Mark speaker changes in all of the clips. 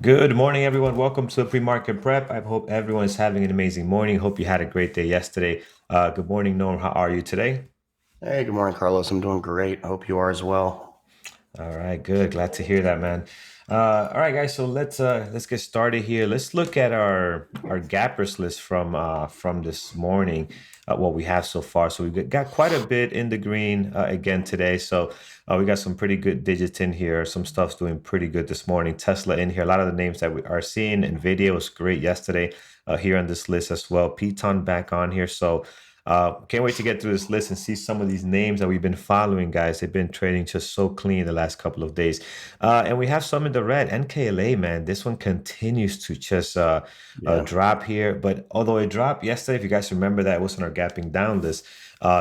Speaker 1: Good morning, everyone. Welcome to Pre-Market Prep. I hope everyone is having an amazing morning. Hope you had a great day yesterday. Good morning, Norm. How are you today?
Speaker 2: Hey, good morning, Carlos. I'm doing great. I hope you are as well.
Speaker 1: All right, good. Glad to hear that, man. All right, guys. So let's get started here. Let's look at our gappers list from this morning. What we have so far. So we got quite a bit in the green again today. So we got some pretty good digits in here. Some stuff's doing pretty good this morning. Tesla in here. A lot of the names that we are seeing. Nvidia was great yesterday. Here on this list as well. Piton back on here. So. Can't wait to get through this list and see some of these names that we've been following, guys. They've been trading just so clean the last couple of days. And we have some in the red. NKLA, man, this one continues to just
Speaker 2: Yeah.
Speaker 1: drop here. But although it dropped yesterday, if you guys remember that, it was on our gapping down list.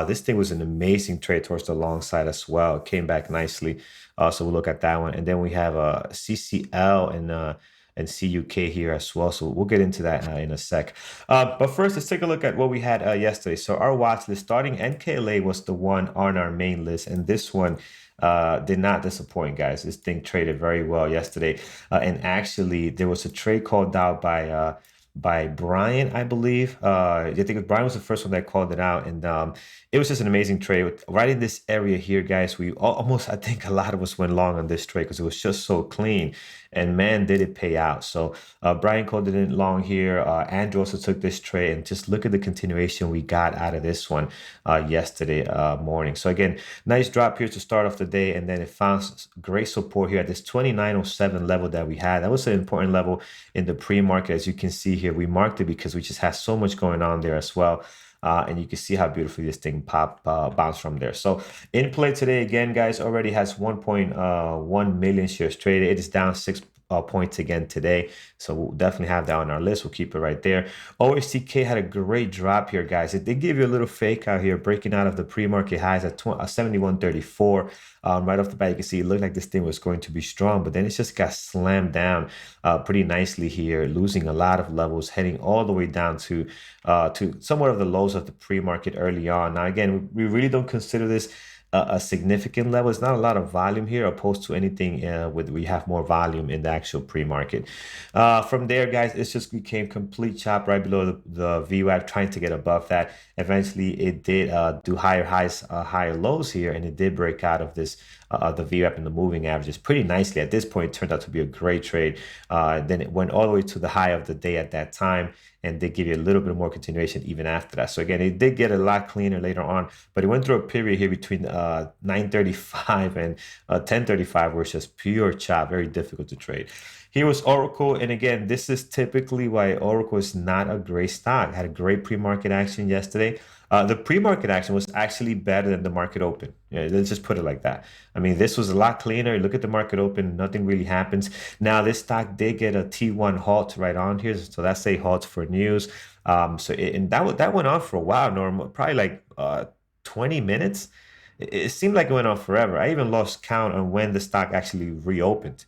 Speaker 1: This thing was an amazing trade towards the long side as well. It came back nicely. So we'll look at that one. And then we have CCL and CUK here as well. So we'll get into that in a sec. But first, let's take a look at what we had yesterday. So our watch list starting NKLA was the one on our main list, and this one did not disappoint, guys. This thing traded very well yesterday, and actually there was a trade called out by Brian, I believe. I think Brian was the first one that called it out, and it was just an amazing trade. Right in this area here, guys, we almost, I think, a lot of us went long on this trade because it was just so clean. And man, did it pay out. So Brian called it in long here. Andrew also took this trade, and just look at the continuation we got out of this one yesterday morning. So again, nice drop here to start off the day, and then it found great support here at this 2907 level that we had. That was an important level in the pre-market. As you can see here, we marked it because we just had so much going on there as well. And you can see how beautifully this thing bounced from there. So in play today again, guys, already has 1.1 million shares traded. It is down 6 points again today. So we'll definitely have that on our list. We'll keep it right there. OSTK had a great drop here, guys. It did give you a little fake out here, breaking out of the pre-market highs at 71.34. Right off the bat, you can see it looked like this thing was going to be strong, but then it just got slammed down pretty nicely here, losing a lot of levels, heading all the way down to somewhat of the lows of the pre-market early on. Now, again, we really don't consider this a significant level. It's not a lot of volume here, opposed to anything with we have more volume in the actual pre-market. From there, guys, it just became complete chop right below the VWAP, trying to get above that. Eventually, it did do higher highs, higher lows here, and it did break out of this the VWAP and the moving averages pretty nicely. At this point, it turned out to be a great trade. Then it went all the way to the high of the day at that time, and they give you a little bit more continuation even after that. So again, it did get a lot cleaner later on, but it went through a period here between 9:35 and 10:35 where it's just pure chop, very difficult to trade. Here was Oracle, and again, this is typically why Oracle is not a great stock. Had a great pre-market action yesterday. The pre-market action was actually better than the market open. Yeah, let's just put it like that. I mean, this was a lot cleaner. Look at the market open, nothing really happens. Now, this stock did get a T1 halt right on here, so that's a halt for news. And that went on for a while, Norm, probably like 20 minutes. It seemed like it went on forever. I even lost count on when the stock actually reopened.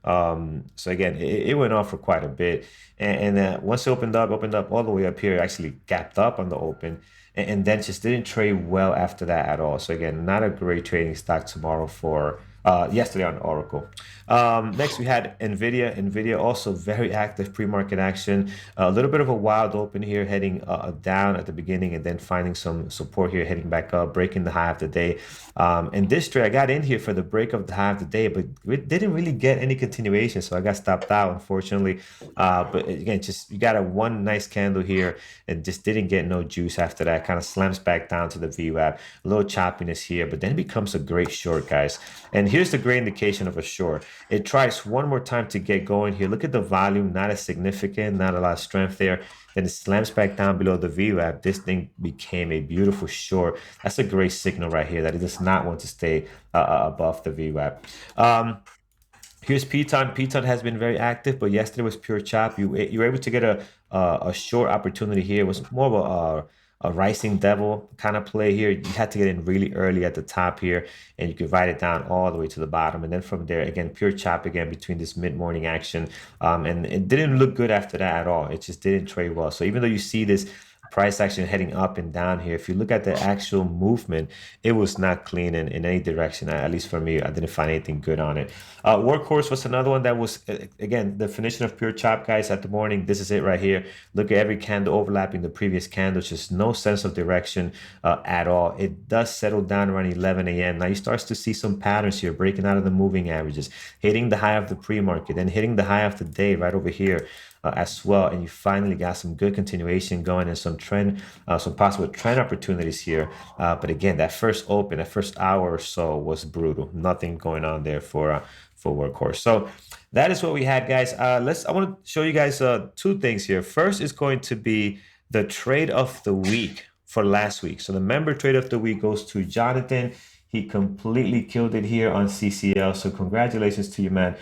Speaker 1: So again, it went on for quite a bit, and once it opened up all the way up here, it actually gapped up on the open, and then just didn't trade well after that at all. So again, not a great trading stock tomorrow for yesterday on Oracle. Next, we had Nvidia. Nvidia also very active pre-market action. A little bit of a wild open here, heading down at the beginning, and then finding some support here, heading back up, breaking the high of the day. And this trade, I got in here for the break of the high of the day, but we didn't really get any continuation, so I got stopped out, unfortunately. But again, just you got a one nice candle here, and just didn't get no juice after that. Kind of slams back down to the VWAP. A little choppiness here, but then it becomes a great short, guys. And here's the great indication of a short. It tries one more time to get going here. Look at the volume, not as significant, not a lot of strength there. Then it slams back down below the VWAP. This thing became a beautiful short. That's a great signal right here that it does not want to stay above the VWAP. Here's Piton. Piton has been very active, but yesterday was pure chop. You were able to get a short opportunity here. It was more of a rising devil kind of play here. You had to get in really early at the top here, and you could ride it down all the way to the bottom. And then from there, again, pure chop again between this mid-morning action. And it didn't look good after that at all. It just didn't trade well. So even though you see this price action heading up and down here. If you look at the actual movement, it was not clean in any direction. At least for me, I didn't find anything good on it. Workhorse was another one that was, again, the definition of pure chop, guys, at the morning. This is it right here. Look at every candle overlapping the previous candle. Just no sense of direction at all. It does settle down around 11 a.m. Now you start to see some patterns here, breaking out of the moving averages, hitting the high of the pre-market, then hitting the high of the day right over here as well. And you finally got some good continuation going and some possible trend opportunities here. But again, that first open, that first hour or so was brutal. Nothing going on there for Workhorse. So that is what we had, guys. I want to show you guys two things here. First is going to be the trade of the week for last week. So the member trade of the week goes to Jonathan. He completely killed it here on CCL. So congratulations to you, man.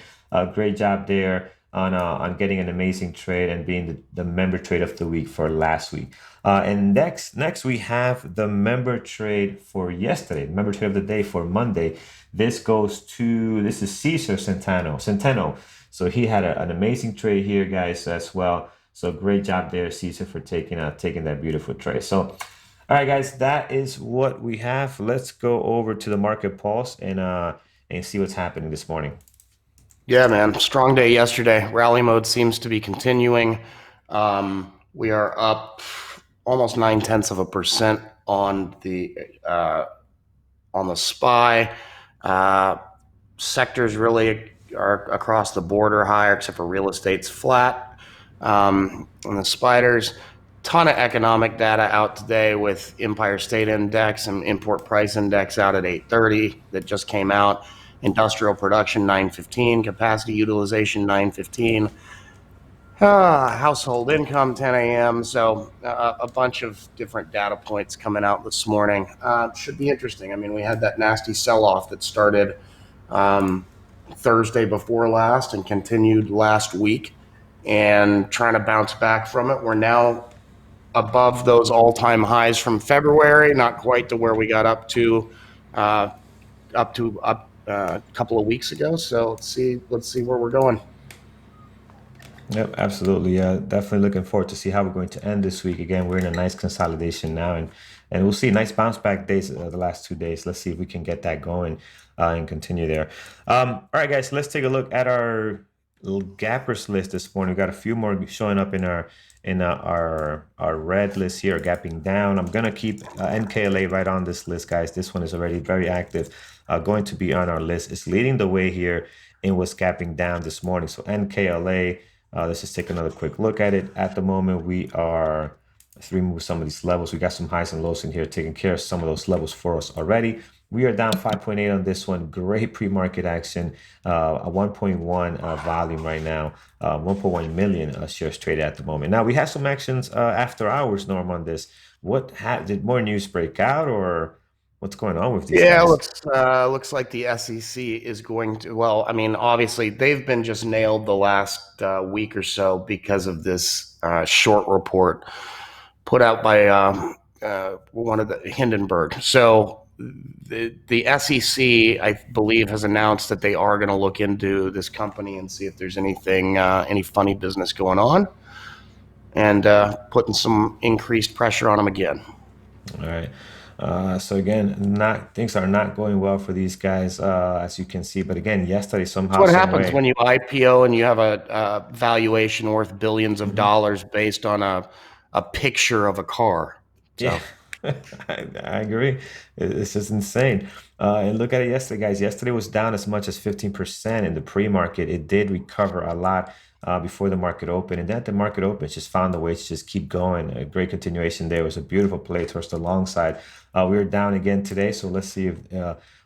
Speaker 1: Great job there on getting an amazing trade and being the member trade of the week for last week. And next we have the member trade for yesterday, the member trade of the day for Monday. This is Cesar Centeno. So he had an amazing trade here, guys, as well. So great job there, Cesar, for taking that beautiful trade. So all right, guys, that is what we have. Let's go over to the market pulse and see what's happening this morning.
Speaker 2: Yeah, man. Strong day yesterday. Rally mode seems to be continuing. We are up almost 0.9% on the SPY. Sectors really are across the board are higher, except for real estate's flat. And the spiders, ton of economic data out today with Empire State Index and Import Price Index out at 8:30 that just came out. Industrial production 9:15, capacity utilization 9:15. Household income 10 a.m. So a bunch of different data points coming out this morning. Should be interesting. I mean, we had that nasty sell-off that started Thursday before last and continued last week, and trying to bounce back from it. We're now above those all-time highs from February, not quite to where we got up a couple of weeks ago. So let's see where we're going.
Speaker 1: Yep, absolutely. Yeah, definitely looking forward to see how we're going to end this week. Again, we're in a nice consolidation now, and we'll see nice bounce back days the last 2 days. Let's see if we can get that going and continue there. All right, guys, let's take a look at our little gappers list this morning. We got a few more showing up in our red list here, gapping down. I'm gonna keep NKLA right on this list, guys. This one is already very active, going to be on our list. It's leading the way here and was gapping down this morning. So NKLA. Let's just take another quick look at it. At the moment, let's remove some of these levels. We got some highs and lows in here, taking care of some of those levels for us already. We are down 5.8 on this one. Great pre-market action. A 1.1 volume right now. 1.1 million shares traded at the moment. Now we have some actions after hours, Norm, on this. Did more news break out, or what's going on with these
Speaker 2: Yeah,
Speaker 1: guys?
Speaker 2: looks like the SEC is going to. Well, I mean, obviously they've been just nailed the last week or so because of this short report put out by one of the Hindenburg. So the SEC, I believe, has announced that they are going to look into this company and see if there's any funny business going on, and putting some increased pressure on them again.
Speaker 1: All right. So again, not things are not going well for these guys, as you can see. But again, yesterday
Speaker 2: It's
Speaker 1: somehow,
Speaker 2: what
Speaker 1: some
Speaker 2: happens
Speaker 1: way.
Speaker 2: when you IPO and you have a valuation worth billions of
Speaker 1: Mhm.
Speaker 2: dollars based on a picture of a car.
Speaker 1: Yeah,
Speaker 2: So
Speaker 1: I agree. It's just insane. And look at it yesterday, guys. Yesterday was down as much as 15% in the pre-market. It did recover a lot before the market opened. And then the market opened, it's just found a way to just keep going. A great continuation there. It was a beautiful play towards the long side. We were down again today. So let's see if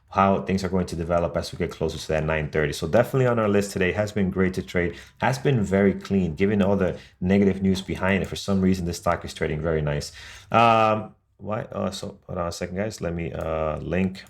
Speaker 1: how things are going to develop as we get closer to that 9:30. So definitely on our list today. Has been great to trade. Has been very clean, given all the negative news behind it. For some reason, the stock is trading very nice. Why? So hold on a second, guys. Let me link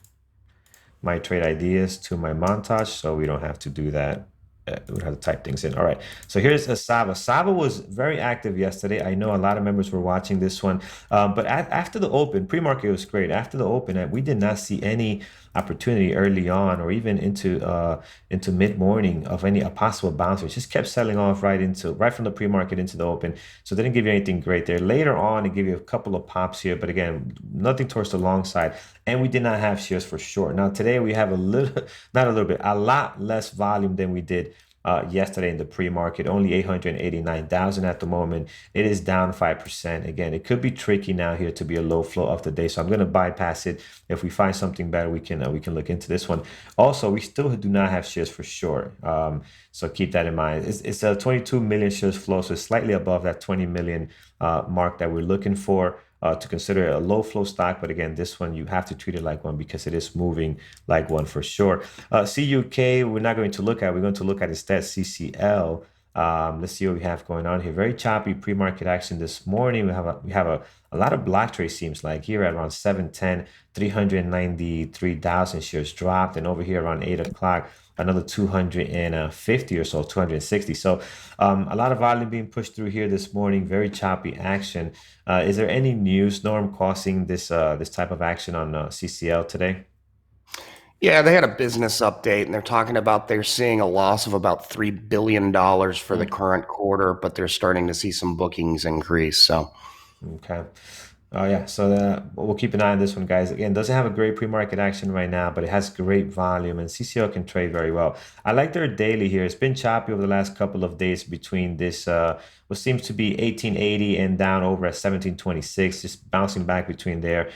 Speaker 1: my trade ideas to my montage so we don't have to do that. We don't have to type things in. All right. So here's a Sava. Sava was very active yesterday. I know a lot of members were watching this one. But after the open, pre-market was great. After the open, we did not see any opportunity early on, or even into mid morning of any a possible bounce. It just kept selling off right from the pre-market into the open. So it didn't give you anything great there. Later on, it gave you a couple of pops here, but again, nothing towards the long side. And we did not have shares for short. Now today we have a little, not a little bit, a lot less volume than we did yesterday in the pre-market, only 889,000 at the moment. It is down 5%. Again, it could be tricky now here to be a low flow of the day. So I'm going to bypass it. If we find something better, we can look into this one. Also, we still do not have shares for short. So keep that in mind. It's a 22 million shares flow, so it's slightly above that 20 million mark that we're looking for. To consider it a low flow stock, but again, this one you have to treat it like one because it is moving like one for sure. CUK, we're not going to look at. We're going to look at instead CCL. Let's see what we have going on here. Very choppy pre-market action this morning. We have a lot of block trade seems like here at around 7:10, 393,000 shares dropped, and over here around 8 o'clock, another 250 or so, 260. So a lot of volume being pushed through here this morning. Very choppy action. Is there any news, Norm, causing this type of action on CCL today?
Speaker 2: Yeah, they had a business update and they're talking about they're seeing a loss of about $3 billion for the current quarter, but they're starting to see some bookings increase. So,
Speaker 1: Okay. Oh yeah. So we'll keep an eye on this one, guys. Again, doesn't have a great pre-market action right now, but it has great volume, and CCL can trade very well. I like their daily here. It's been choppy over the last couple of days between this what seems to be 1880 and down over at 1726, just bouncing back between there.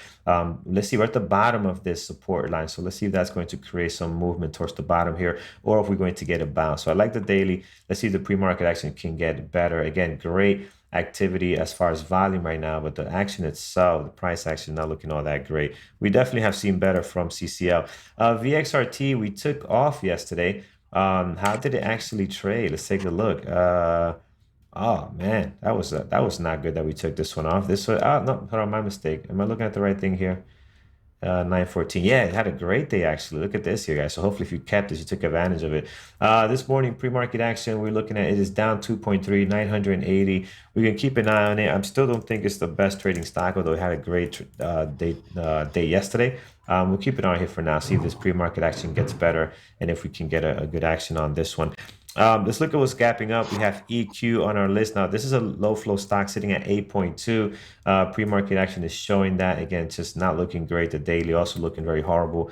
Speaker 1: Let's see, we're at the bottom of this support line. So let's see if that's going to create some movement towards the bottom here, or if we're going to get a bounce. So I like the daily. Let's see if the pre-market action can get better. Again, great activity as far as volume right now, but the action itself, the price action, not looking all that great. We definitely have seen better from CCL. VXRT, we took off yesterday. How did it actually trade? Let's take a look. Oh man, that was not good that we took this one off. This was no, hold on, my mistake. Am I looking at the right thing here? 914. Yeah, it had a great day actually. Look at this here, guys. So hopefully if you kept this, you took advantage of it. This morning pre-market action, we're looking at it is down 2.3, 980. We can keep an eye on it. I still don't think it's the best trading stock, although it had a great day yesterday. We'll keep it on here for now, see if this pre-market action gets better and if we can get a good action on this one. Let's look at what's gapping up. We have EQ on our list now. This is a low flow stock sitting at 8.2. Pre-market action is showing that again, just not looking great. The daily also looking very horrible.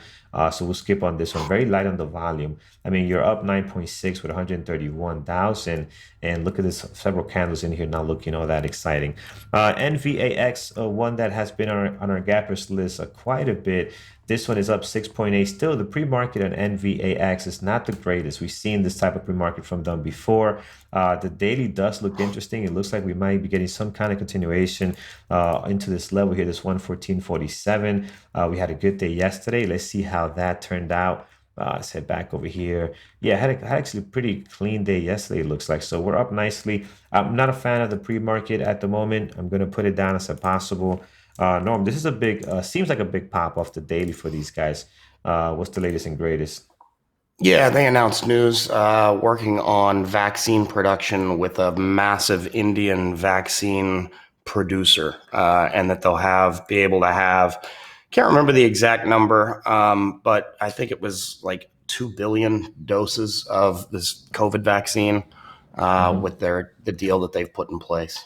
Speaker 1: So we'll skip on this one. Very light on the volume. I mean, you're up 9.6 with 131,000, and look at this, several candles in here not looking all that exciting. NVAX, one that has been on our gappers list quite a bit. This one is up 6.8. Still, the pre-market on NVAX is not the greatest. We've seen this type of pre-market from them before. The daily does look interesting. It looks like we might be getting some kind of continuation into this level here, this 114.47. We had a good day yesterday. Let's see how that turned out. Let's head back over here. Yeah, had actually a pretty clean day yesterday, it looks like. So we're up nicely. I'm not a fan of the pre-market at the moment. I'm going to put it down as a possible. Norm, this is a big, seems like a big pop off the daily for these guys. What's the latest and greatest?
Speaker 2: yeah, they announced news working on vaccine production with a massive Indian vaccine producer, and that they'll be able to have. Can't remember the exact number, but I think it was like 2 billion doses of this COVID vaccine
Speaker 1: Mhm.
Speaker 2: with the deal that they've put in place.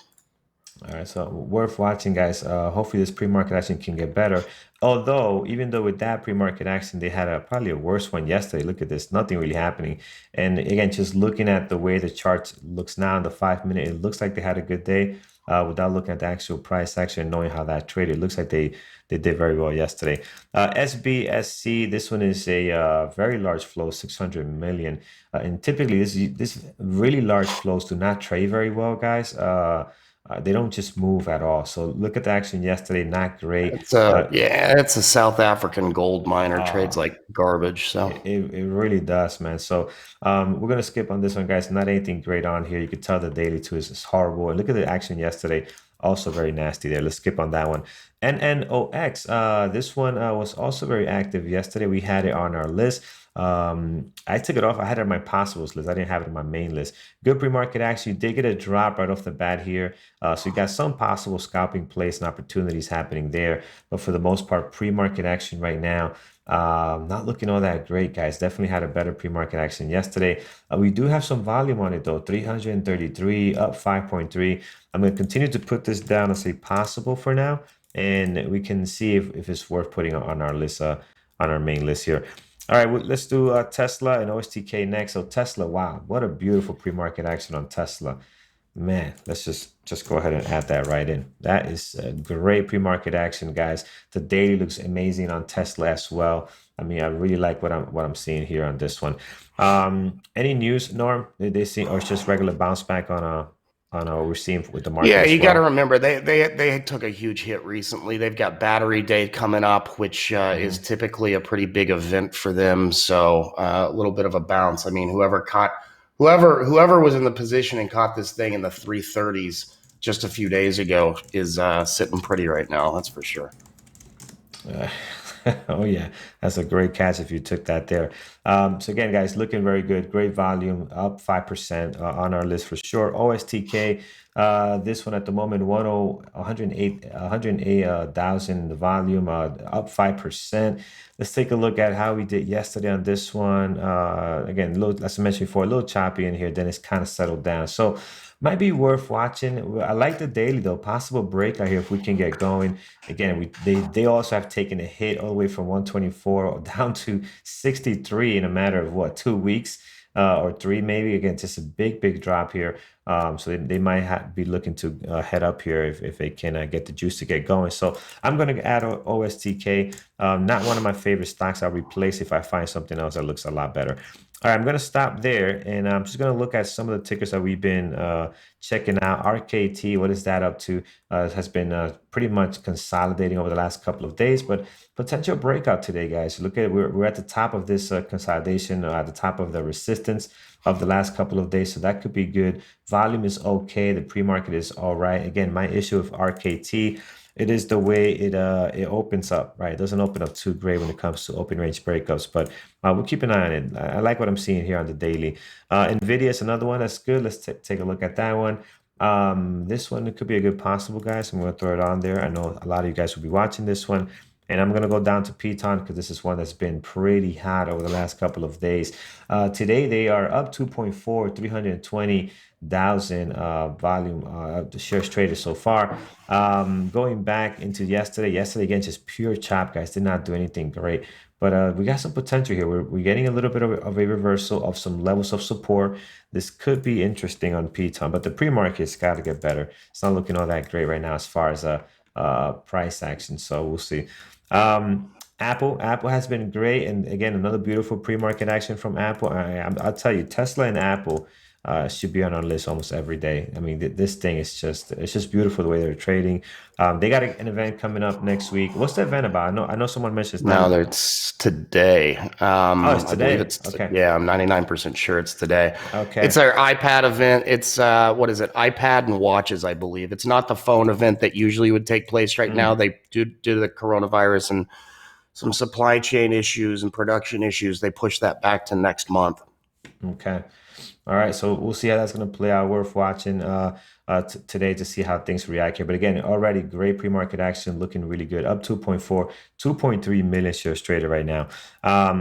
Speaker 1: All right, so worth watching, guys. Hopefully, this pre-market action can get better. Although, even though with that pre-market action, they had probably a worse one yesterday. Look at this, nothing really happening. And again, just looking at the way the chart looks now in the 5 minute, it looks like they had a good day. Without looking at the actual price action and knowing how that traded, it looks like they did very well yesterday. SBSC, this one is a very large flow, 600 million. And typically, this really large flows do not trade very well, guys. They don't just move at all. So look at the action yesterday, not great.
Speaker 2: It's a South African gold miner, trades
Speaker 1: Uh,
Speaker 2: like garbage. So
Speaker 1: it really does, man. So we're gonna skip on this one, guys. Not anything great on here. You could tell the daily too is horrible. And look at the action yesterday, also very nasty there. Let's skip on that one. NNOX, this one was also very active yesterday. We had it on our list. I took it off. I had it on my possibles list. I didn't have it on my main list. Good pre-market action. You did get a drop right off the bat here. So you got some possible scalping plays and opportunities happening there. But for the most part, pre-market action right now. Not looking all that great, guys. Definitely had a better pre-market action yesterday. We do have some volume on it though, 333, up 5.3. I'm going to continue to put this down and say possible for now, and we can see if it's worth putting on our list, on our main list here. All right, well, let's do Tesla and OSTK next. So Tesla, wow, what a beautiful pre-market action on Tesla. Man, let's just go ahead and add that right in. That is a great pre-market action, guys. The daily looks amazing on Tesla as well. I mean, I really like what I'm seeing here on this one. Any news, Norm? Did they see, or it's just regular bounce back on what we're seeing with the market
Speaker 2: Yeah,
Speaker 1: as
Speaker 2: you got to
Speaker 1: well?
Speaker 2: remember they took a huge hit recently. They've got Battery Day coming up, which is
Speaker 1: Hmm.
Speaker 2: typically a pretty big event for them. So a little bit of a bounce. I mean, whoever was in the position and caught this thing in the 330s just a few days ago is sitting pretty right now. That's for sure.
Speaker 1: Uh, oh yeah, that's a great catch if you took that there. So again, guys, looking very good. Great volume, up 5% on our list for sure. OSTK, this one at the moment, 108,000 the volume, up 5%. Let's take a look at how we did yesterday on this one. Again, as I mentioned before, a little choppy in here, then it's kind of settled down. So might be worth watching. I like the daily though. Possible break out here if we can get going. Again, they also have taken a hit all the way from 124 down to 63 in a matter of what, 2 weeks, or three maybe. Again, just a big drop here. So they might be looking to head up here if they can get the juice to get going. So I'm going to add OSTK. Not one of my favorite stocks. I'll replace if I find something else that looks a lot better. All right, I'm going to stop there and I'm just going to look at some of the tickers that we've been checking out. RKT, what is that up to? Has been pretty much consolidating over the last couple of days, but potential breakout today, guys. Look at it. We're at the top of this consolidation, at the top of the resistance of the last couple of days, so that could be good. Volume is okay. The pre-market is all right. Again, my issue with RKT, it is the way it opens up, right? It doesn't open up too great when it comes to open range breakups, but we'll keep an eye on it. I like what I'm seeing here on the daily. Nvidia is another one that's good. Let's take a look at that one. This one, it could be a good possible, guys. I'm going to throw it on there. I know a lot of you guys will be watching this one. And I'm going to go down to Piton because this is one that's been pretty hot over the last couple of days. Today, they are up 2.4, 320,000 volume the shares traded so far. Going back into yesterday again, just pure chop, guys. Did not do anything great. But we got some potential here. We're getting a little bit of a reversal of some levels of support. This could be interesting on Piton, but the pre-market's got to get better. It's not looking all that great right now as far as price action. So we'll see. Apple has been great, and again, another beautiful pre-market action from Apple. I'll tell you, Tesla and Apple should be on our list almost every day. I mean, this thing is just beautiful the way they're trading. They got an event coming up next week. What's the event about? I know someone mentioned it's not
Speaker 2: Now
Speaker 1: even.
Speaker 2: it's today.
Speaker 1: Oh, it's
Speaker 2: I believe
Speaker 1: today.
Speaker 2: it's
Speaker 1: Okay.
Speaker 2: yeah. I'm 99% sure it's today. It's
Speaker 1: Okay.
Speaker 2: our iPad event. It's what is it? iPad and watches, I believe. It's not the phone event that usually would take place right now.
Speaker 1: Mm,
Speaker 2: They due to the coronavirus and some supply chain issues and production issues, they pushed that back to next month.
Speaker 1: okay. All right, so we'll see how that's going to play out. Worth watching today to see how things react here. But again, already great pre-market action, looking really good. Up 2.4, 2.3 million shares traded right now. All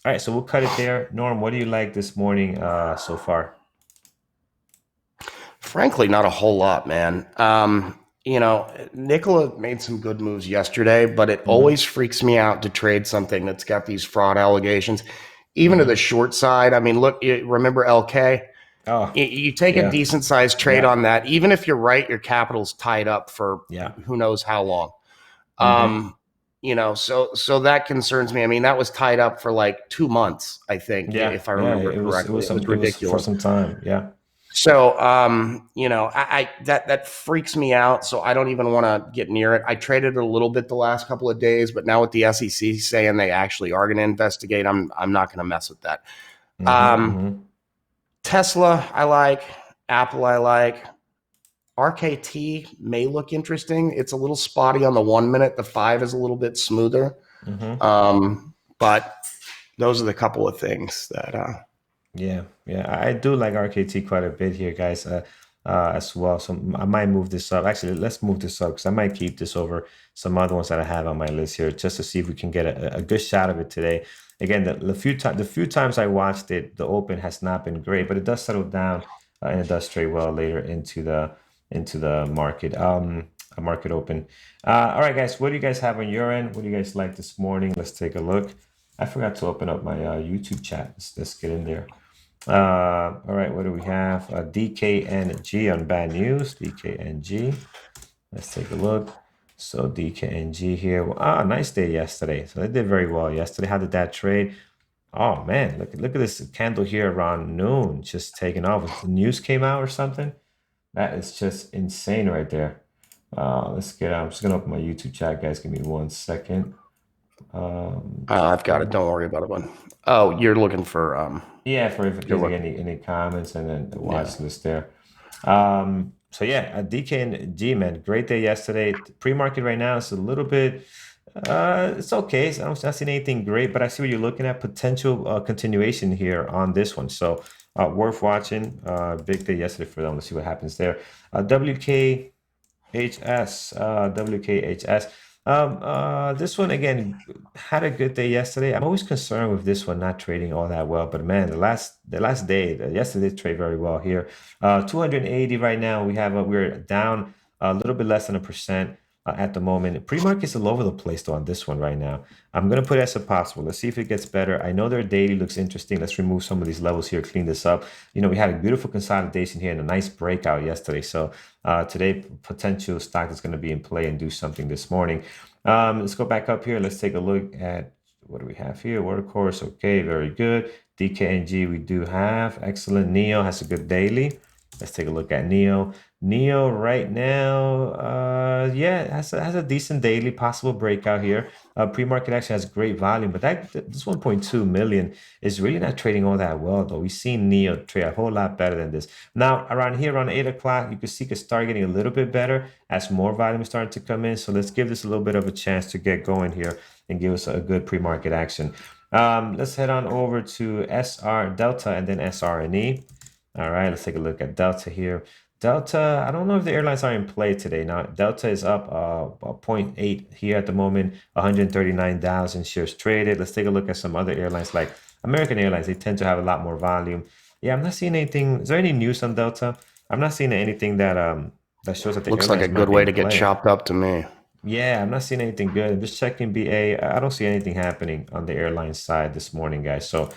Speaker 1: right, so we'll cut it there. Norm, what do you like this morning so far?
Speaker 2: Frankly, not a whole lot, man. Nicola made some good moves yesterday, but it
Speaker 1: Mm-hmm.
Speaker 2: always freaks me out to trade something that's got these fraud allegations, even to the
Speaker 1: Mm-hmm.
Speaker 2: short side. I mean, look, remember LK?
Speaker 1: Oh,
Speaker 2: You take a
Speaker 1: yeah,
Speaker 2: decent sized trade
Speaker 1: yeah,
Speaker 2: on that, even if you're right, your capital's tied up for
Speaker 1: yeah.
Speaker 2: who knows how long.
Speaker 1: Mm-hmm.
Speaker 2: Um, so that concerns me. I mean, that was tied up for like 2 months, I think,
Speaker 1: Yeah,
Speaker 2: if I
Speaker 1: yeah.
Speaker 2: remember
Speaker 1: It
Speaker 2: correctly.
Speaker 1: was
Speaker 2: It was
Speaker 1: it was for
Speaker 2: ridiculous.
Speaker 1: some time. Yeah.
Speaker 2: So, I that freaks me out. So I don't even want to get near it. I traded it a little bit the last couple of days, but now with the SEC saying they actually are going to investigate, I'm not going to mess with that.
Speaker 1: Mm-hmm.
Speaker 2: Um,
Speaker 1: Mm-hmm.
Speaker 2: Tesla, I like. Apple, I like. RKT may look interesting. It's a little spotty on the 1 minute. The five is a little bit smoother.
Speaker 1: Mm-hmm.
Speaker 2: But those are the couple of things that
Speaker 1: Yeah, yeah, I do like RKT quite a bit here, guys. as well. So I might move this up. Actually, let's move this up because I might keep this over some other ones that I have on my list here just to see if we can get a good shot of it today. Again, the few times I watched it, the open has not been great, but it does settle down and it does trade well later into the market. A market open. All right, guys, what do you guys have on your end? What do you guys like this morning? Let's take a look. I forgot to open up my YouTube chat. Let's get in there. All right, what do we have? DKNG on bad news. DKNG. Let's take a look. So DKNG here. Nice day yesterday. So they did very well yesterday. How did that trade? Oh man, look at this candle here around noon, just taking off. The news came out or something. That is just insane right there. Let's get. I'm just gonna open my YouTube chat, guys. Give me 1 second.
Speaker 2: I've got it. Don't worry about it, one. Oh, you're looking for
Speaker 1: Yeah, for if
Speaker 2: you're
Speaker 1: there's like
Speaker 2: looking.
Speaker 1: any comments and then the
Speaker 2: Yeah.
Speaker 1: watch list there. So yeah, DK and G man, great day yesterday. Pre-market right now is a little bit it's okay. So I'm not seeing anything great, but I see what you're looking at. Potential continuation here on this one. So worth watching. Big day yesterday for them. Let's see what happens there. WKHS, WKHS. This one again had a good day yesterday. I'm always concerned with this one not trading all that well, but man, the last day, yesterday trade very well here. 280 right now. We're down a little bit less than a percent at the moment. Pre-market's all over the place though on this one right now. I'm gonna put it as a possible. Let's see if it gets better. I know their daily looks interesting. Let's remove some of these levels here, clean this up. We had a beautiful consolidation here and a nice breakout yesterday. So today, potential stock is going to be in play and do something this morning. Let's go back up here. Let's take a look at what do we have here? Workhorse, okay, very good. DKNG, we do have excellent. Neo has a good daily. Let's take a look at Neo. Neo right now, yeah, has a decent daily possible breakout here. Pre-market actually has great volume, but this 1.2 million is really not trading all that well, though. We've seen Neo trade a whole lot better than this. Now, around here, around 8 o'clock, you can see it start getting a little bit better as more volume is starting to come in. So let's give this a little bit of a chance to get going here and give us a good pre-market action. Let's head on over to SR Delta and then SRNE. All right, let's take a look at Delta here. Delta, I don't know if the airlines are in play today. Now, Delta is up 0.8 here at the moment, 139,000 shares traded. Let's take a look at some other airlines like American Airlines. They tend to have a lot more volume. Yeah, I'm not seeing anything. Is there any news on Delta? I'm not seeing anything that shows that the
Speaker 2: Looks like a
Speaker 1: airlines might
Speaker 2: good
Speaker 1: be
Speaker 2: way
Speaker 1: in
Speaker 2: to get
Speaker 1: play.
Speaker 2: chopped up to me.
Speaker 1: Yeah, I'm not seeing anything good. I'm just checking BA. I don't see anything happening on the airline side this morning, guys. So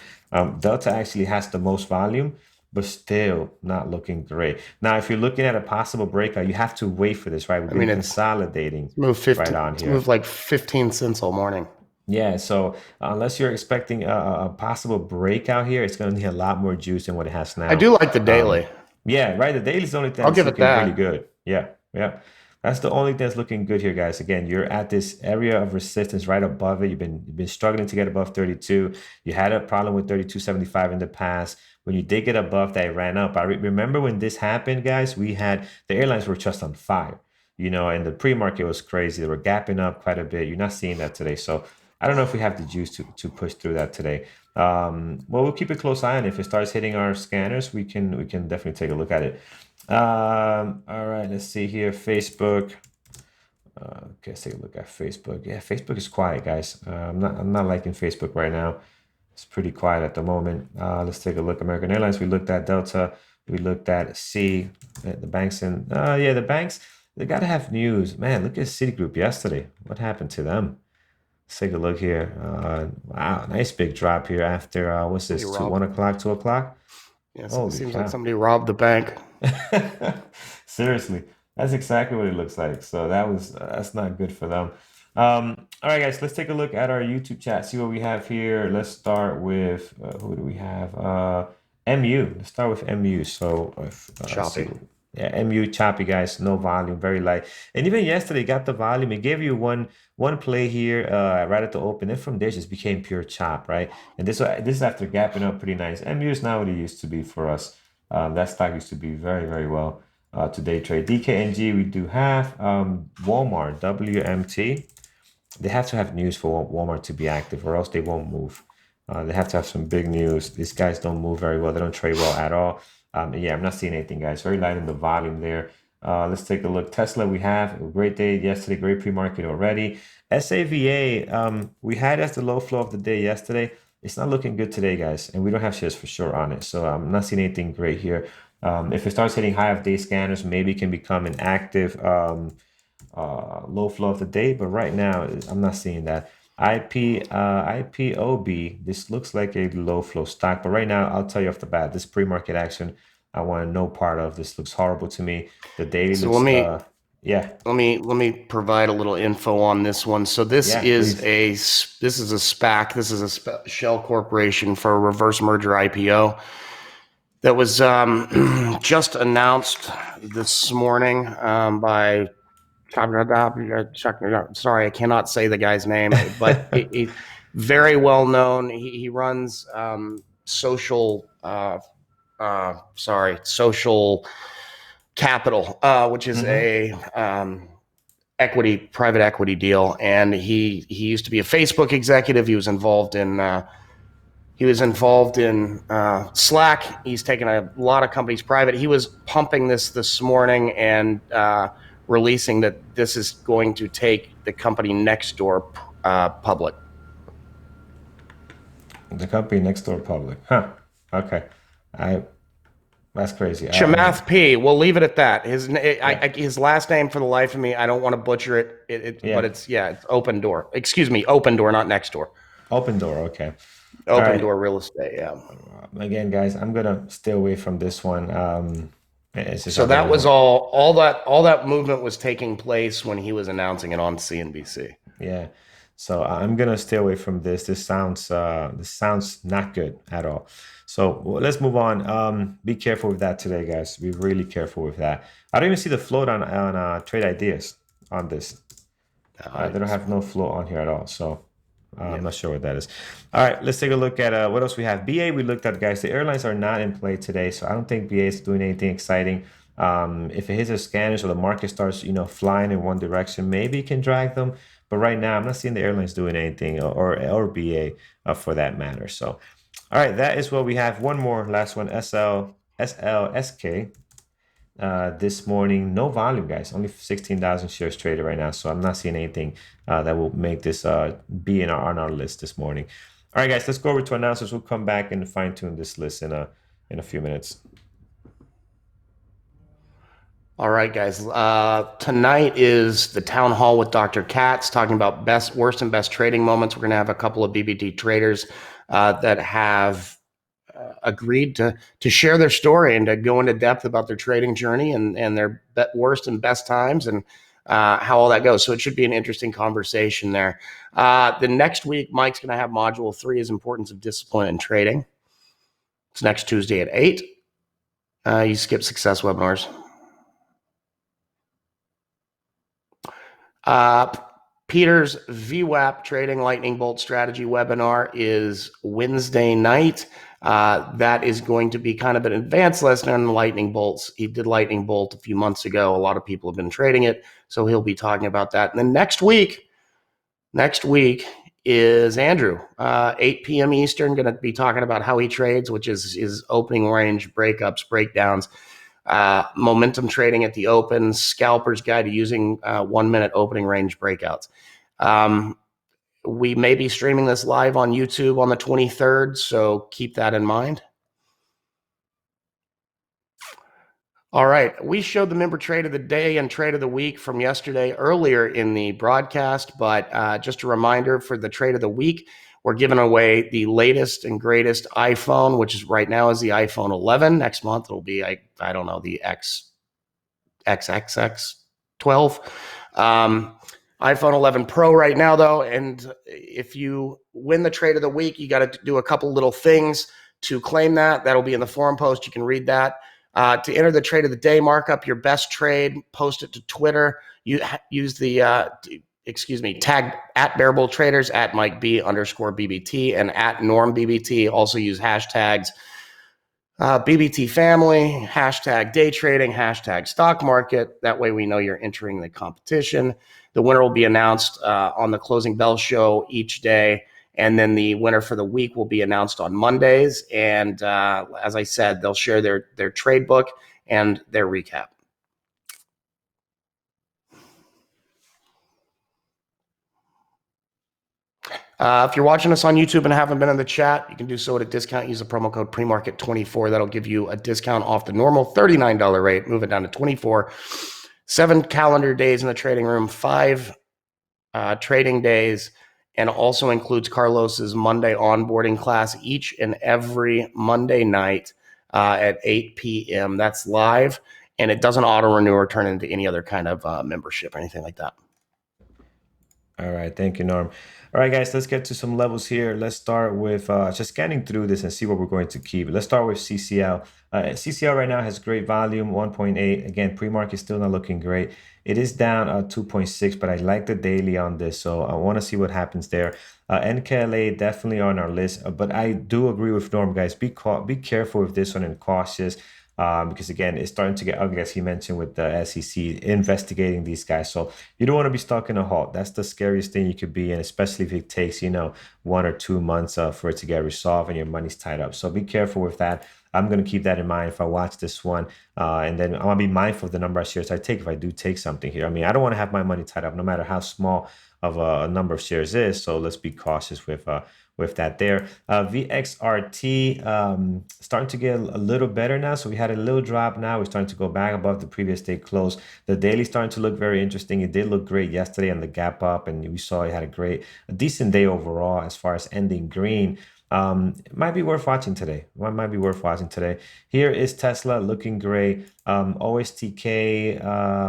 Speaker 1: Delta actually has the most volume, but still not looking great. Now, if you're looking at a possible breakout, you have to wait for this, right? We've
Speaker 2: I
Speaker 1: been
Speaker 2: mean,
Speaker 1: consolidating
Speaker 2: it's moved
Speaker 1: right
Speaker 2: 15.
Speaker 1: on
Speaker 2: It's
Speaker 1: here.
Speaker 2: moved like 15 cents all morning.
Speaker 1: Yeah, so unless you're expecting a possible breakout here, it's going to need a lot more juice than what it has
Speaker 2: I
Speaker 1: now.
Speaker 2: do like the
Speaker 1: Um,
Speaker 2: daily.
Speaker 1: yeah, right. The daily is the only thing
Speaker 2: I'll
Speaker 1: that's
Speaker 2: give it
Speaker 1: looking really
Speaker 2: that.
Speaker 1: good. Yeah, yeah. That's the only thing that's looking good here, guys. Again, you're at this area of resistance right above it. You've been struggling to get above 32. You had a problem with 32.75 in the past. When you did get above that, it ran up. I remember when this happened, guys, the airlines were just on fire, and the pre-market was crazy. They were gapping up quite a bit. You're not seeing that today. So I don't know if we have the juice to push through that today. Well, we'll keep a close eye on it. If it starts hitting our scanners, we can definitely take a look at it. All right, let's see here. Facebook. Okay, let's take a look at Facebook. Yeah, Facebook is quiet, guys. I'm not liking Facebook right now. It's pretty quiet at the moment. Let's take a look. American Airlines. We looked at Delta. We looked at C. The banks and yeah, the banks. They gotta have news, man. Look at Citigroup yesterday. What happened to them? Let's take a look here. Wow, nice big drop here after what's
Speaker 2: Somebody
Speaker 1: this? Two,
Speaker 2: robbed.
Speaker 1: 1 o'clock, 2 o'clock.
Speaker 2: Yes, it
Speaker 1: Holy
Speaker 2: seems like
Speaker 1: cow!
Speaker 2: somebody robbed the bank.
Speaker 1: Seriously, that's exactly what it looks like. So that's not good for them. All right, guys, let's take a look at our YouTube chat. See what we have here. Let's start with who do we have? MU. Let's start with MU. So let's see.
Speaker 2: Choppy.
Speaker 1: Yeah, MU choppy guys, no volume, very light. And even yesterday, got the volume. It gave you one play here right at the open. Then from there, just became pure chop, right? And this is after gapping up pretty nice. MU is not what it used to be for us. That stock used to be very, very well to day trade. DKNG, we do have Walmart, WMT. They have to have news for Walmart to be active, or else they won't move. They have to have some big news. These guys don't move very well. They don't trade well at all. Yeah, I'm not seeing anything, guys. Very light in the volume there. Let's take a look. Tesla, we have a great day yesterday, great pre-market already. SAVA, we had as the low flow of the day yesterday. It's not looking good today, guys, and we don't have shares for sure on it. So I'm not seeing anything great here. If it starts hitting high of day scanners, maybe it can become an active low flow of the day, but right now I'm not seeing that. IPOB, this looks like a low flow stock, but right now I'll tell you off the bat, this pre-market action, I want no part of. This looks horrible to me. The daily
Speaker 2: So let
Speaker 1: looks,
Speaker 2: me
Speaker 1: yeah,
Speaker 2: let me provide a little info on this one. So
Speaker 1: yeah, please.
Speaker 2: this is a SPAC. This is a shell corporation for a reverse merger IPO that was just announced this morning by sorry, I cannot say the guy's name, but it very well known. He runs social social capital, which is
Speaker 1: Mm-hmm.
Speaker 2: a private equity deal, and he used to be a Facebook executive. He was involved in Slack. He's taken a lot of companies private. He was pumping this morning and releasing that this is going to take the company Nextdoor public.
Speaker 1: The company next door public. Huh. Okay. I That's crazy. I
Speaker 2: Chamath P. We'll leave it at that.
Speaker 1: yeah.
Speaker 2: His last name, for the life of me, I don't want to butcher but
Speaker 1: Yeah.
Speaker 2: it's Open Door. Excuse me, Open Door, not Next Door.
Speaker 1: Open door. Okay. All
Speaker 2: Open
Speaker 1: right.
Speaker 2: Door Real Estate. Yeah.
Speaker 1: Again, guys, I'm gonna stay away from this one. It's just
Speaker 2: So
Speaker 1: not gonna
Speaker 2: that was
Speaker 1: work.
Speaker 2: all that movement was taking place when he was announcing it on CNBC.
Speaker 1: Yeah. So I'm gonna stay away from this. This sounds not good at all. So let's move on. Be careful with that today, guys. Be really careful with that. I don't even see the float on trade ideas on this. They don't have no float on here at all. So I'm
Speaker 2: Yeah.
Speaker 1: not sure what that is. All right, let's take a look at what else we have. BA we looked at, guys. The airlines are not in play today, so I don't think BA is doing anything exciting. If it hits the scanners or the market starts, flying in one direction, maybe it can drag them. But right now, I'm not seeing the airlines doing anything or BA for that matter. So, all right, that is what we have. One more, last one, SLSK this morning. No volume, guys. Only 16,000 shares traded right now. So I'm not seeing anything that will make this be on our list this morning. All right, guys, let's go over to announcements. We'll come back and fine tune this list in a few minutes.
Speaker 2: All right, guys. Tonight is the town hall with Dr. Katz talking about worst and best trading moments. We're going to have a couple of BBT traders that have agreed to share their story and to go into depth about their trading journey and their worst and best times and how all that goes. So it should be an interesting conversation there. The next week, Mike's going to have module 3 is importance of discipline in trading. It's next Tuesday at 8. You skip success webinars. Peter's VWAP Trading Lightning Bolt Strategy webinar is Wednesday night. That is going to be kind of an advanced lesson on lightning bolts. He did lightning bolt a few months ago. A lot of people have been trading it, so he'll be talking about that. And then next week is Andrew, 8 p.m. Eastern, going to be talking about how he trades, which is his opening range breakups, breakdowns, momentum trading at the open, scalper's guide to using 1 minute opening range breakouts. We may be streaming this live on YouTube on the 23rd, so keep that in mind. All right, we showed the member trade of the day and trade of the week from yesterday earlier in the broadcast, but just a reminder for the trade of the week, we're giving away the latest and greatest iPhone, which is right now is the iPhone 11. Next month it'll be, I don't know, the XXX 12. iPhone 11 Pro right now, though. And if you win the trade of the week, you got to do a couple little things to claim that. That'll be in the forum post. You can read that. To enter the trade of the day, mark up your best trade, post it to Twitter. You use the tag at Bearable Traders, at Mike B _BBT, and at Norm BBT. Also use hashtags BBT family, hashtag day trading, hashtag stock market. That way we know you're entering the competition. The winner will be announced on the closing bell show each day. and then the winner for the week will be announced on Mondays. And as I said, they'll share their trade book and their recap. If you're watching us on YouTube and haven't been in the chat, you can do so at a discount. Use the promo code premarket24. That'll give you a discount off the normal $39 rate. Move it down to 24. 7 calendar days in the trading room, 5 trading days, and also includes Carlos's Monday onboarding class each and every Monday night at 8 p.m. That's live, and it doesn't auto renew or turn into any other kind of membership or anything like that.
Speaker 1: All right, thank you, Norm. All right, guys, let's get to some levels here. Let's start with just scanning through this and see what we're going to keep. Let's start with CCL. CCL right now has great volume, 1.8. Again, pre-market still not looking great. It is down 2.6, but I like the daily on this, so I want to see what happens there. NKLA definitely on our list, but I do agree with Norm, guys. Be careful with this one and cautious. Because again, it's starting to get ugly, as he mentioned, with the SEC investigating these guys. So you don't want to be stuck in a halt. That's the scariest thing you could be in, especially if it takes, 1 or 2 months for it to get resolved and your money's tied up. So be careful with that. I'm going to keep that in mind if I watch this one. And then I'm going to be mindful of the number of shares I take if I do take something here. I mean, I don't want to have my money tied up no matter how small of a number of shares is. So let's be cautious with that there. VXRT starting to get a little better now. So we had a little drop now. We're starting to go back above the previous day close. The daily starting to look very interesting. It did look great yesterday on the gap up, and we saw it had a decent day overall as far as ending green. It might be worth watching today. Might be worth watching today. Here is Tesla looking great. OSTK,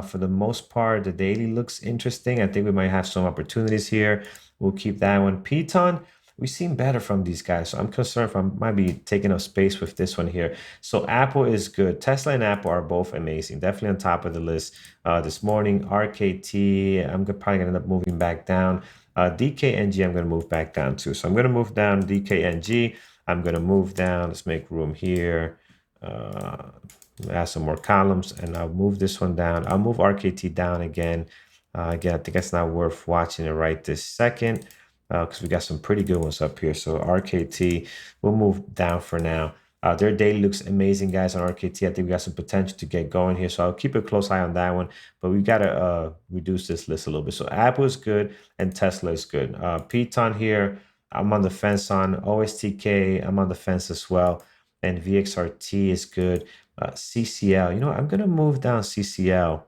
Speaker 1: for the most part, the daily looks interesting. I think we might have some opportunities here. We'll keep that one. Piton, we've seen better from these guys, so I'm concerned if I might be taking up space with this one here. So Apple is good. Tesla and Apple are both amazing. Definitely on top of the list this morning. RKT, I'm probably going to end up moving back down. DKNG, I'm going to move back down too. So I'm going to move down DKNG. I'm going to move down. Let's make room here. Add some more columns, and I'll move this one down. I'll move RKT down again. Again, I think it's not worth watching it right this second because we got some pretty good ones up here. So RKT, we'll move down for now. Their daily looks amazing, guys, on RKT. I think we got some potential to get going here. So I'll keep a close eye on that one. But we got to reduce this list a little bit. So Apple is good and Tesla is good. Piton here, I'm on the fence on. OSTK, I'm on the fence as well. And VXRT is good. CCL, I'm going to move down CCL.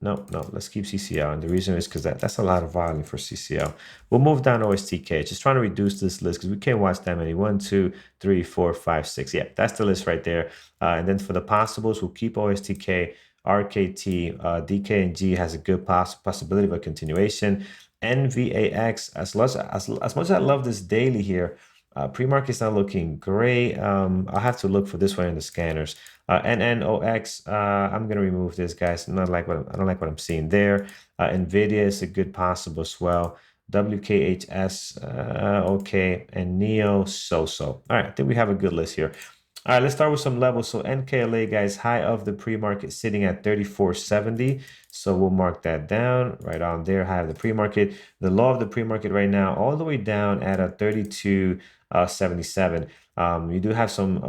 Speaker 1: No, let's keep CCL. And the reason is because that's a lot of volume for CCL. We'll move down OSTK. Just trying to reduce this list because we can't watch that many. 1, 2, 3, 4, 5, 6. Yeah, that's the list right there. And then for the possibles, we'll keep OSTK, RKT, DKNG has a good possibility of a continuation. NVAX, as much as I love this daily here, pre-market's not looking great. I'll have to look for this one in the scanners. NNOX, I'm gonna remove this, guys. I don't like what I'm seeing there. Nvidia is a good possible as well. WKHS, okay, and Neo, so. All right, I think we have a good list here. All right, let's start with some levels. So NKLA, guys, high of the pre-market sitting at 34.70. So we'll mark that down right on there. High of the pre-market. The low of the pre-market right now, all the way down at a 32.77. You do have some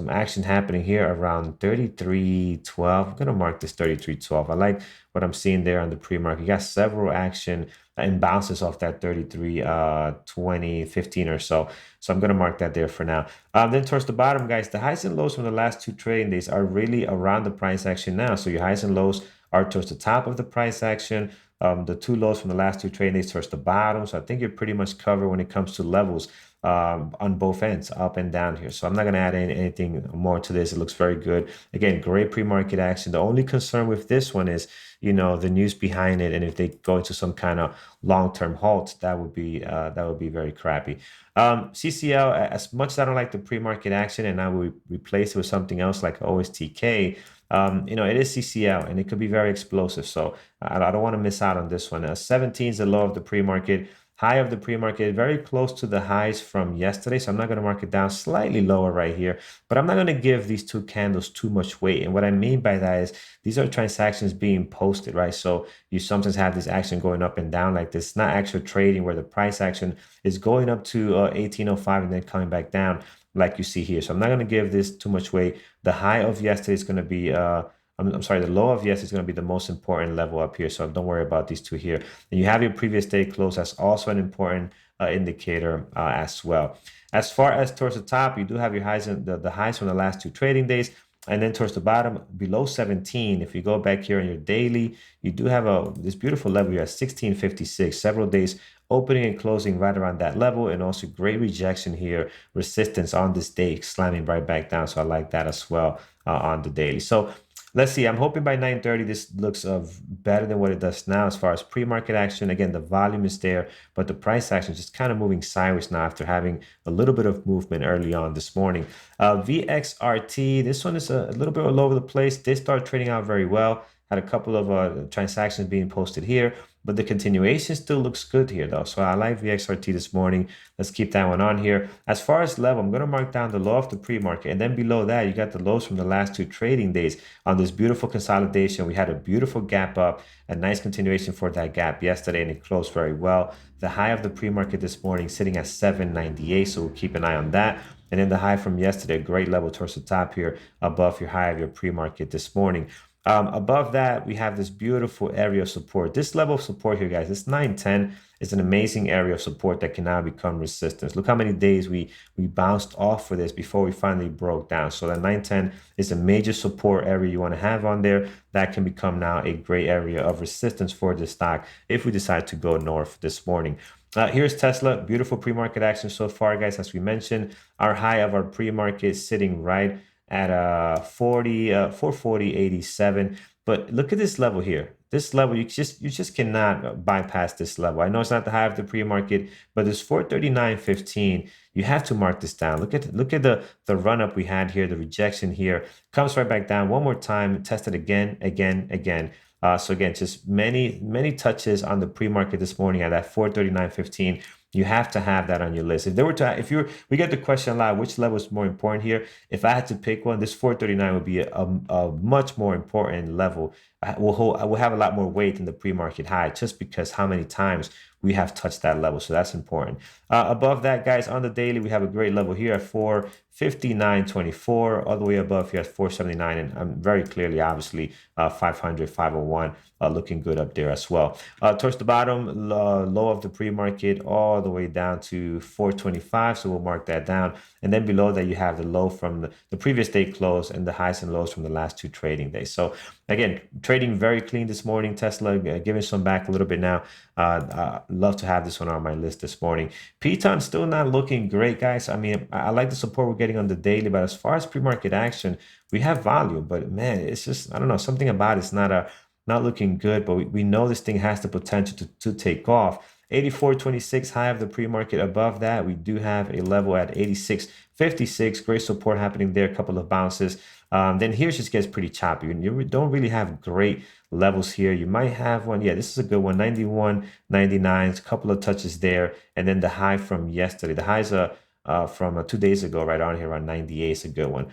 Speaker 1: action happening here around 33.12. I'm gonna mark this 33.12. I like what I'm seeing there on the pre-market. You got several action and bounces off that 33 20 15 or so. So I'm gonna mark that there for now. Then towards the bottom, guys, the highs and lows from the last 2 trading days are really around the price action now. So your highs and lows are towards the top of the price action. The 2 lows from the last 2 trading days towards the bottom. So I think you're pretty much covered when it comes to levels on both ends, up and down here. So I'm not going to add anything more to this. It looks very good. Again, great pre-market action. The only concern with this one is, the news behind it. And if they go into some kind of long-term halt, that would be very crappy. CCL, as much as I don't like the pre-market action and I would replace it with something else like OSTK, it is CCL and it could be very explosive. So I don't want to miss out on this one. 17 is the low of the pre-market. High of the pre-market, very close to the highs from yesterday. So I'm not going to mark it down, slightly lower right here, but I'm not going to give these two candles too much weight. And what I mean by that is these are transactions being posted, right? So you sometimes have this action going up and down like this, not actual trading where the price action is going up to 1805 and then coming back down like you see here. So I'm not going to give this too much weight. The high of yesterday is going to be I'm sorry, the low of yes is going to be the most important level up here. So don't worry about these two here. And you have your previous day close. That's also an important indicator as well. As far as towards the top, you do have your highs and the highs from the last two trading days. And then towards the bottom, below 17, if you go back here on your daily, you do have this beautiful level here at 1656, several days opening and closing right around that level, and also great rejection here, resistance on this day, slamming right back down. So I like that as well on the daily. So let's see. I'm hoping by 9:30 this looks better than what it does now as far as pre-market action. Again, the volume is there, but the price action is just kind of moving sideways now after having a little bit of movement early on this morning. VXRT, this one is a little bit all over the place. They start trading out very well. Had a couple of transactions being posted here, but the continuation still looks good here though. So I like VXRT this morning. Let's keep that one on here. As far as level, I'm going to mark down the low of the pre-market, and then below that, you got the lows from the last two trading days on this beautiful consolidation. We had a beautiful gap up, a nice continuation for that gap yesterday, and it closed very well. The high of the pre-market this morning sitting at 798, so we'll keep an eye on that. And then the high from yesterday, a great level towards the top here, above your high of your pre-market this morning. Above that, we have this beautiful area of support. This level of support here, guys, this 910 is an amazing area of support that can now become resistance. Look how many days we bounced off for this before we finally broke down. So that 910 is a major support area you want to have on there. That can become now a great area of resistance for this stock if we decide to go north this morning. Here's Tesla, beautiful pre-market action so far, guys. As we mentioned, our high of our pre-market sitting right at 440.87. But look at this level here. This level, you just cannot bypass this level. I know it's not the high of the pre-market, but this 439.15, you have to mark this down. Look at the run up we had here, the rejection here. Comes right back down one more time, test it again, again. So again, just many touches on the pre-market this morning at that 439.15. You have to have that on your list. We get the question a lot, which level is more important here? If I had to pick one, this 439 would be a much more important level. Will have a lot more weight than the pre-market high, just because how many times we have touched that level. So that's important. Above that, guys, on the daily, we have a great level here at 459.24, all the way above here at 479, and very clearly, obviously, 500, 501, looking good up there as well. Towards the bottom, low of the pre-market, all the way down to 425, so we'll mark that down. And then below that, you have the low from the previous day close and the highs and lows from the last two trading days. So again, trading very clean this morning. Tesla giving some back a little bit now. Love to have this one on my list this morning. Peloton still not looking great, guys. I mean, I like the support we're getting on the daily, but as far as pre-market action, we have volume. But man, it's just, I don't know, something about it's not looking good. But we know this thing has the potential to take off. 84.26 high of the pre-market. Above that, we do have a level at 86.56. Great support happening there. A couple of bounces. Then here just gets pretty choppy. You don't really have great levels here. You might have one. Yeah, this is a good one. 91.99. A couple of touches there. And then the high from yesterday. The highs from 2 days ago, right on here around 98 is a good one.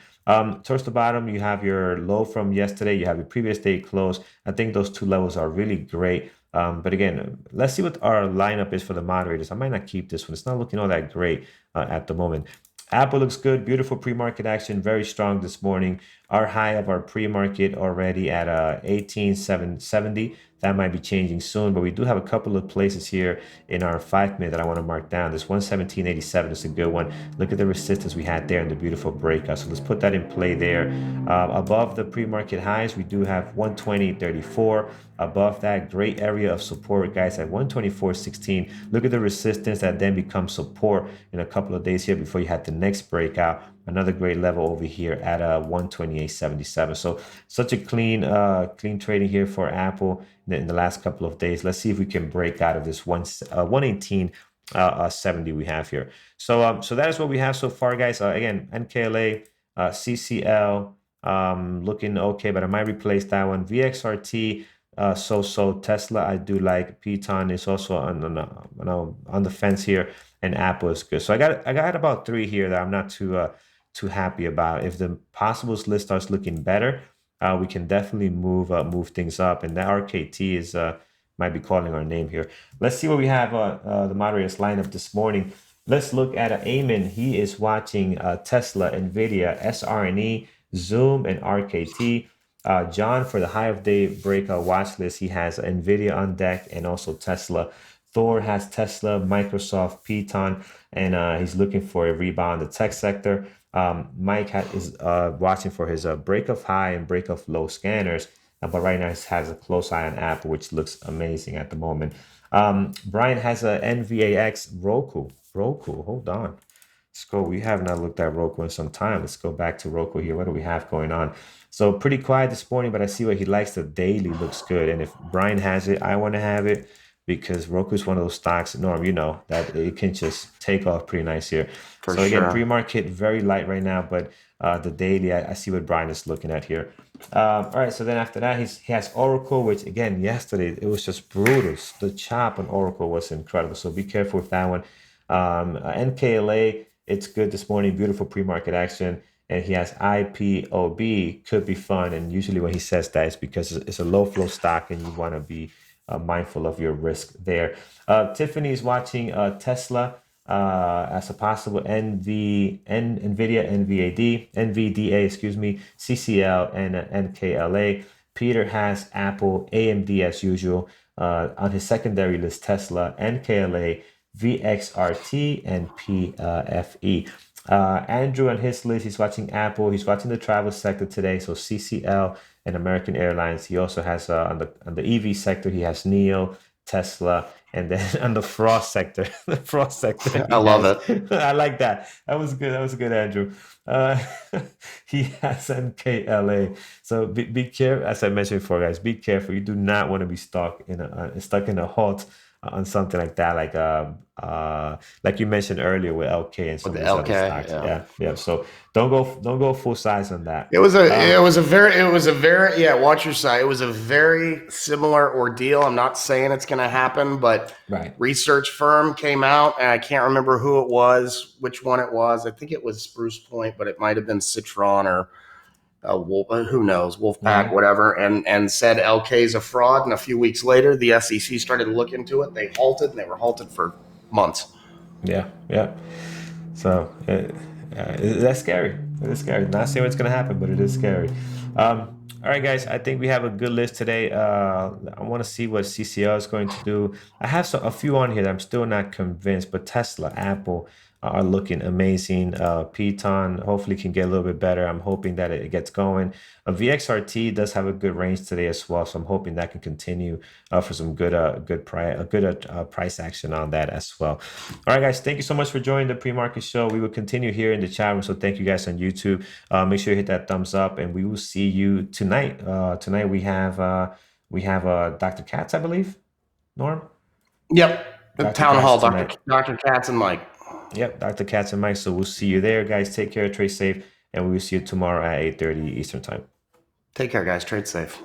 Speaker 1: Towards the bottom, you have your low from yesterday. You have your previous day close. I think those two levels are really great. But again, let's see what our lineup is for the moderators. I might not keep this one. It's not looking all that great at the moment. Apple looks good. Beautiful pre-market action. Very strong this morning. Our high of our pre-market already at 18,770. That might be changing soon, but we do have a couple of places here in our 5 minute that I want to mark down. This 117.87 is a good one. Look at the resistance we had there in the beautiful breakout. So let's put that in play there. Above the pre-market highs, we do have 120.34. Above that, great area of support, guys, at 124.16. Look at the resistance that then becomes support in a couple of days here before you had the next breakout. Another great level over here at 128.77. So such a clean trading here for Apple in the last couple of days. Let's see if we can break out of this 118.70 we have here. So that is what we have so far, guys. Again, NKLA, CCL, looking okay, but I might replace that one. VXRT. So Tesla, I do like. Piton is also on the fence here, and Apple is good. So I got about three here that I'm not too happy about. If the possibles list starts looking better, we can definitely move things up. And that RKT is might be calling our name here. Let's see what we have the moderators lineup this morning. Let's look at Eamon. He is watching Tesla, Nvidia, SRNE, Zoom, and RKT. John, for the high of day breakout watch list, he has Nvidia on deck and also Tesla. Thor has Tesla, Microsoft, Piton, and he's looking for a rebound in the tech sector. Mike is watching for his break of high and break of low scanners, but right now he has a close eye on Apple, which looks amazing at the moment. Brian has a NVAX Roku. Roku, hold on. Let's go. We have not looked at Roku in some time. Let's go back to Roku here. What do we have going on? So pretty quiet this morning, but I see what he likes. The daily looks good. And if Brian has it, I want to have it because Roku is one of those stocks, Norm, that it can just take off pretty nice here.
Speaker 2: For
Speaker 1: So again,
Speaker 2: sure.
Speaker 1: pre-market very light right now, but the daily, I see what Brian is looking at here. All right, so then after that, he has Oracle, which again, yesterday, it was just brutal. The chop on Oracle was incredible. So be careful with that one. NKLA, it's good this morning, beautiful pre-market action. And he has IPOB, could be fun. And usually when he says that, it's because it's a low flow stock and you want to be mindful of your risk there. Tiffany is watching Tesla as a possible NVIDIA, NVDA, excuse me, CCL, and NKLA. Peter has Apple, AMD as usual. On his secondary list, Tesla, NKLA, VXRT, and PFE. Andrew on his list, he's watching Apple. He's watching the travel sector today. So CCL and American Airlines. He also has on the EV sector, he has NEO, Tesla, and then on the frost sector, the frost sector,
Speaker 2: I
Speaker 1: he
Speaker 2: love
Speaker 1: has.
Speaker 2: it.
Speaker 1: I like that. That was good. That was good, Andrew. Uh, he has NKLA. So be careful. As I mentioned before, guys, be careful. You do not want to be stuck in a halt on something like that, like you mentioned earlier with LK and
Speaker 2: With
Speaker 1: some of
Speaker 2: the
Speaker 1: these other
Speaker 2: LK,
Speaker 1: stocks.
Speaker 2: yeah.
Speaker 1: Yeah, yeah. So don't go full size on that.
Speaker 2: It was a very yeah, watch your side. It was a very similar ordeal. I'm not saying it's gonna happen, but
Speaker 1: Right.
Speaker 2: research firm came out and I can't remember who it was, which one it was. I think it was Spruce Point, but it might have been Citron or Wolf, who knows, Wolfpack,
Speaker 1: Hmm.
Speaker 2: whatever, and said LK is a fraud. And a few weeks later, the SEC started to look into it. They halted, and they were halted for months.
Speaker 1: Yeah, yeah. So that's scary. It is scary. Not saying what's going to happen, but it is scary. All right, guys. I think we have a good list today. I want to see what CCL is going to do. I have a few on here that I'm still not convinced, but Tesla, Apple are looking amazing. Piton hopefully can get a little bit better. I'm hoping that it gets going. VXRT does have a good range today as well, so I'm hoping that can continue for some good price action on that as well. All right, guys, thank you so much for joining the pre-market show. We will continue here in the chat room, so thank you guys on YouTube. Make sure you hit that thumbs up, and we will see you tonight. Tonight we have Dr. Katz, I believe. Norm,
Speaker 2: Yep, the
Speaker 1: Dr.
Speaker 2: town
Speaker 1: Katz
Speaker 2: hall,
Speaker 1: tonight.
Speaker 2: Dr. Katz and Mike.
Speaker 1: Yep, Dr. Katz and Mike. So we'll see you there, guys. Take care, trade safe, and we will see you tomorrow at 8:30 Eastern time.
Speaker 2: Take care, guys. Trade safe.